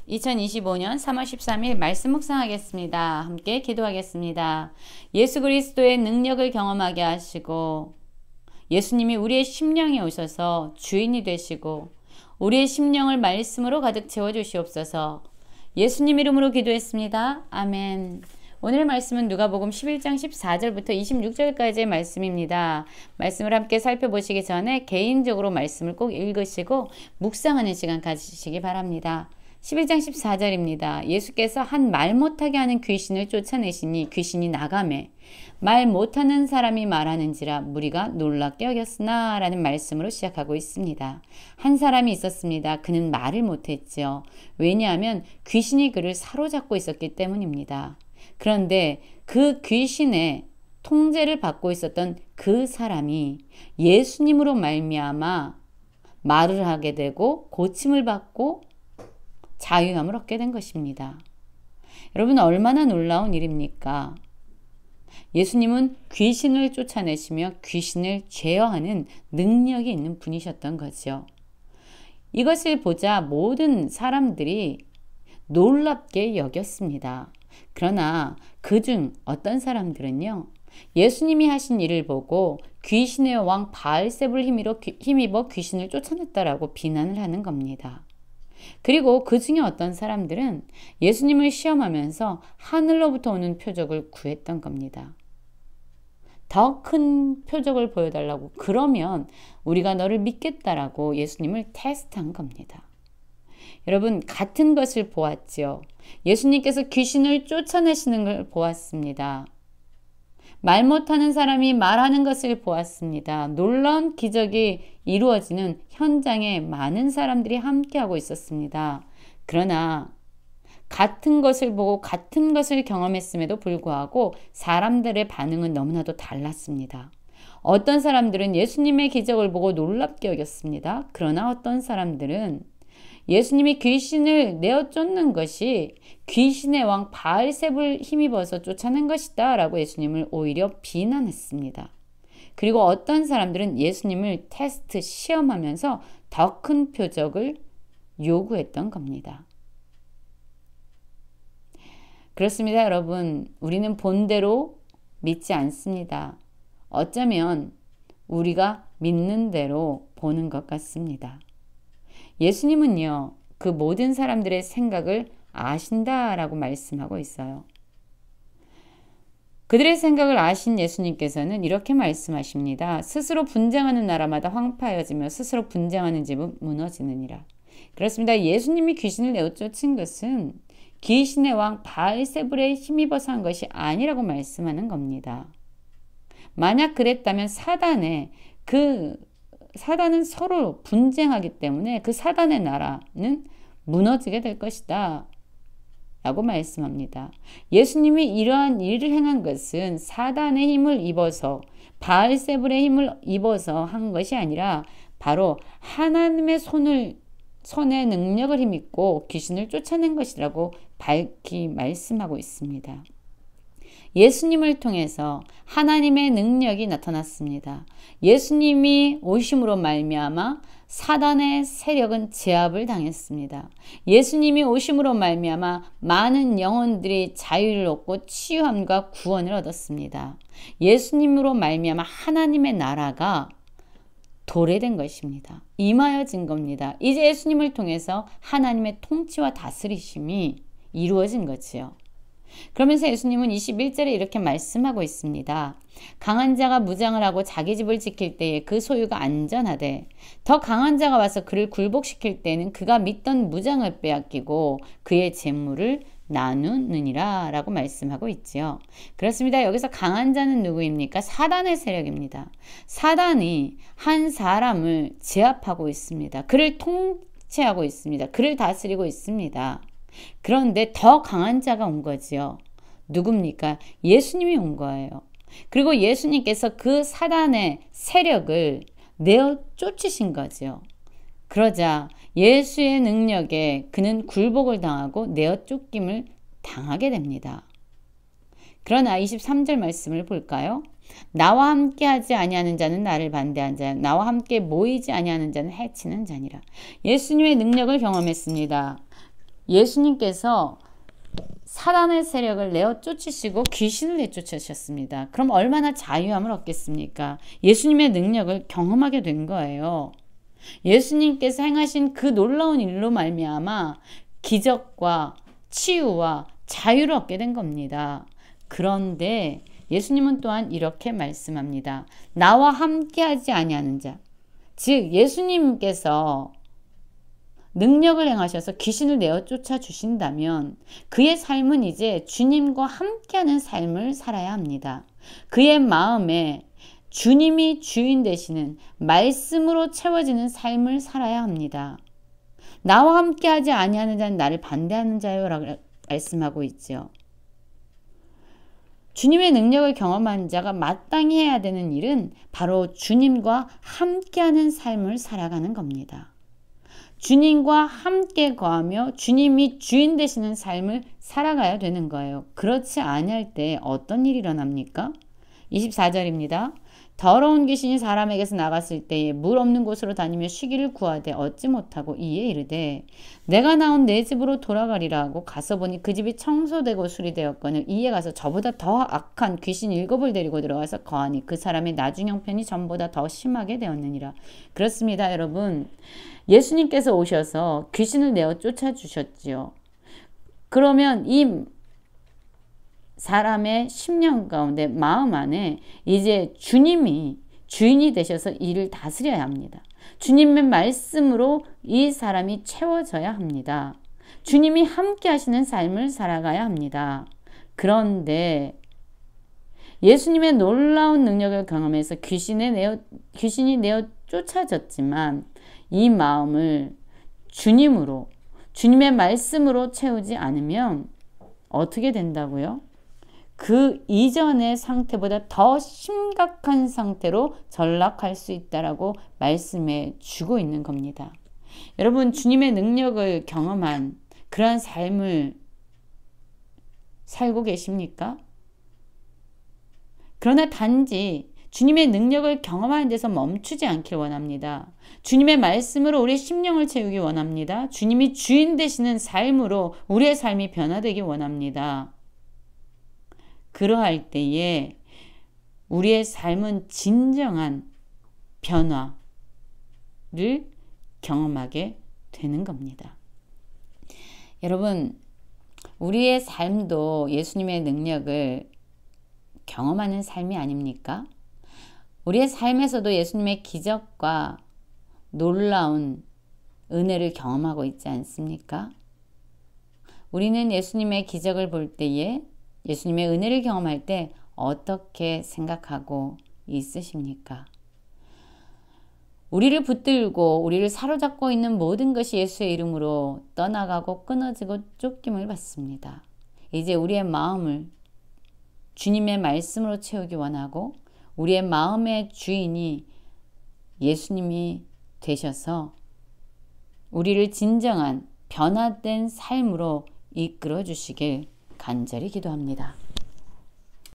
2025년 3월 13일 말씀 묵상하겠습니다. 함께 기도하겠습니다. 예수 그리스도의 능력을 경험하게 하시고 예수님이 우리의 심령에 오셔서 주인이 되시고 우리의 심령을 말씀으로 가득 채워주시옵소서. 예수님 이름으로 기도했습니다. 아멘. 오늘의 말씀은 누가복음 11장 14절부터 26절까지의 말씀입니다. 말씀을 함께 살펴보시기 전에 개인적으로 말씀을 꼭 읽으시고 묵상하는 시간 가지시기 바랍니다. 11장 14절입니다. 예수께서 한 말 못하게 하는 귀신을 쫓아내시니 귀신이 나가매 말 못하는 사람이 말하는지라 무리가 놀랍게 여겼으나 라는 말씀으로 시작하고 있습니다. 한 사람이 있었습니다. 그는 말을 못했죠. 왜냐하면 귀신이 그를 사로잡고 있었기 때문입니다. 그런데 그 귀신의 통제를 받고 있었던 그 사람이 예수님으로 말미암아 말을 하게 되고 고침을 받고 자유함을 얻게 된 것입니다. 여러분, 얼마나 놀라운 일입니까? 예수님은 귀신을 쫓아내시며 귀신을 제어하는 능력이 있는 분이셨던 거죠. 이것을 보자 모든 사람들이 놀랍게 여겼습니다. 그러나 그중 어떤 사람들은요, 예수님이 하신 일을 보고 귀신의 왕 바알세불을 힘입어 귀신을 쫓아냈다라고 비난을 하는 겁니다. 그리고 그 중에 어떤 사람들은 예수님을 시험하면서 하늘로부터 오는 표적을 구했던 겁니다. 더 큰 표적을 보여달라고, 그러면 우리가 너를 믿겠다라고 예수님을 테스트한 겁니다. 여러분, 같은 것을 보았지요. 예수님께서 귀신을 쫓아내시는 걸 보았습니다. 말 못하는 사람이 말하는 것을 보았습니다. 놀라운 기적이 이루어지는 현장에 많은 사람들이 함께하고 있었습니다. 그러나 같은 것을 보고 같은 것을 경험했음에도 불구하고 사람들의 반응은 너무나도 달랐습니다. 어떤 사람들은 예수님의 기적을 보고 놀랍게 여겼습니다. 그러나 어떤 사람들은 예수님이 귀신을 내어 쫓는 것이 귀신의 왕 바알세불 힘입어서 쫓아낸 것이다 라고 예수님을 오히려 비난했습니다. 그리고 어떤 사람들은 예수님을 테스트 시험하면서 더 큰 표적을 요구했던 겁니다. 그렇습니다, 여러분. 우리는 본대로 믿지 않습니다. 어쩌면 우리가 믿는 대로 보는 것 같습니다. 예수님은요, 그 모든 사람들의 생각을 아신다라고 말씀하고 있어요. 그들의 생각을 아신 예수님께서는 이렇게 말씀하십니다. 스스로 분쟁하는 나라마다 황폐하여지며 스스로 분쟁하는 집은 무너지느니라. 그렇습니다. 예수님이 귀신을 내어 쫓은 것은 귀신의 왕 바알세불에 힘입어서 한 것이 아니라고 말씀하는 겁니다. 만약 그랬다면 사단은 서로 분쟁하기 때문에 그 사단의 나라는 무너지게 될 것이다 라고 말씀합니다. 예수님이 이러한 일을 행한 것은 사단의 힘을 입어서, 바알세불의 힘을 입어서 한 것이 아니라 바로 하나님의 손의 능력을 힘입고 귀신을 쫓아낸 것이라고 밝히 말씀하고 있습니다. 예수님을 통해서 하나님의 능력이 나타났습니다. 예수님이 오심으로 말미암아 사단의 세력은 제압을 당했습니다. 예수님이 오심으로 말미암아 많은 영혼들이 자유를 얻고 치유함과 구원을 얻었습니다. 예수님으로 말미암아 하나님의 나라가 도래된 것입니다. 임하여진 겁니다. 이제 예수님을 통해서 하나님의 통치와 다스리심이 이루어진 거지요. 그러면서 예수님은 21절에 이렇게 말씀하고 있습니다. 강한 자가 무장을 하고 자기 집을 지킬 때에 그 소유가 안전하되 더 강한 자가 와서 그를 굴복시킬 때에는 그가 믿던 무장을 빼앗기고 그의 재물을 나누느니라 라고 말씀하고 있지요. 그렇습니다. 여기서 강한 자는 누구입니까? 사단의 세력입니다. 사단이 한 사람을 제압하고 있습니다. 그를 통치하고 있습니다. 그를 다스리고 있습니다. 그런데 더 강한 자가 온 거지요. 누굽니까? 예수님이 온 거예요. 그리고 예수님께서 그 사단의 세력을 내어 쫓으신 거지요. 그러자 예수의 능력에 그는 굴복을 당하고 내어 쫓김을 당하게 됩니다. 그러나 23절 말씀을 볼까요? 나와 함께 하지 아니하는 자는 나를 반대한 자야. 나와 함께 모이지 아니하는 자는 해치는 자니라. 예수님의 능력을 경험했습니다. 예수님께서 사단의 세력을 내어 쫓으시고 귀신을 내쫓으셨습니다. 그럼 얼마나 자유함을 얻겠습니까? 예수님의 능력을 경험하게 된 거예요. 예수님께서 행하신 그 놀라운 일로 말미암아 기적과 치유와 자유를 얻게 된 겁니다. 그런데 예수님은 또한 이렇게 말씀합니다. 나와 함께하지 아니하는 자, 즉 예수님께서 능력을 행하셔서 귀신을 내어 쫓아 주신다면 그의 삶은 이제 주님과 함께하는 삶을 살아야 합니다. 그의 마음에 주님이 주인 되시는 말씀으로 채워지는 삶을 살아야 합니다. 나와 함께하지 아니하는 자는 나를 반대하는 자요라고 말씀하고 있죠. 주님의 능력을 경험한 자가 마땅히 해야 되는 일은 바로 주님과 함께하는 삶을 살아가는 겁니다. 주님과 함께 거하며 주님이 주인 되시는 삶을 살아가야 되는 거예요. 그렇지 아니할 때 어떤 일이 일어납니까? 24절입니다. 더러운 귀신이 사람에게서 나갔을 때에 물 없는 곳으로 다니며 쉬기를 구하되 얻지 못하고 이에 이르되 내가 나온 내 집으로 돌아가리라 하고 가서 보니 그 집이 청소되고 수리되었거늘 이에 가서 저보다 더 악한 귀신 7을 데리고 들어가서 거하니 그 사람의 나중 형편이 전보다 더 심하게 되었느니라. 그렇습니다, 여러분. 예수님께서 오셔서 귀신을 내어 쫓아주셨지요. 그러면 이 사람의 심령 가운데 마음 안에 이제 주님이 주인이 되셔서 이를 다스려야 합니다. 주님의 말씀으로 이 사람이 채워져야 합니다. 주님이 함께 하시는 삶을 살아가야 합니다. 그런데 예수님의 놀라운 능력을 경험해서 귀신이 내어 쫓아졌지만 이 마음을 주님으로, 주님의 말씀으로 채우지 않으면 어떻게 된다고요? 그 이전의 상태보다 더 심각한 상태로 전락할 수 있다라고 말씀해 주고 있는 겁니다. 여러분, 주님의 능력을 경험한 그러한 삶을 살고 계십니까? 그러나 단지 주님의 능력을 경험하는 데서 멈추지 않길 원합니다. 주님의 말씀으로 우리의 심령을 채우기 원합니다. 주님이 주인 되시는 삶으로 우리의 삶이 변화되기 원합니다. 그러할 때에 우리의 삶은 진정한 변화를 경험하게 되는 겁니다. 여러분, 우리의 삶도 예수님의 능력을 경험하는 삶이 아닙니까? 우리의 삶에서도 예수님의 기적과 놀라운 은혜를 경험하고 있지 않습니까? 우리는 예수님의 기적을 볼 때에 예수님의 은혜를 경험할 때 어떻게 생각하고 있으십니까? 우리를 붙들고 우리를 사로잡고 있는 모든 것이 예수의 이름으로 떠나가고 끊어지고 쫓김을 받습니다. 이제 우리의 마음을 주님의 말씀으로 채우기 원하고 우리의 마음의 주인이 예수님이 되셔서 우리를 진정한 변화된 삶으로 이끌어 주시길 간절히 기도합니다.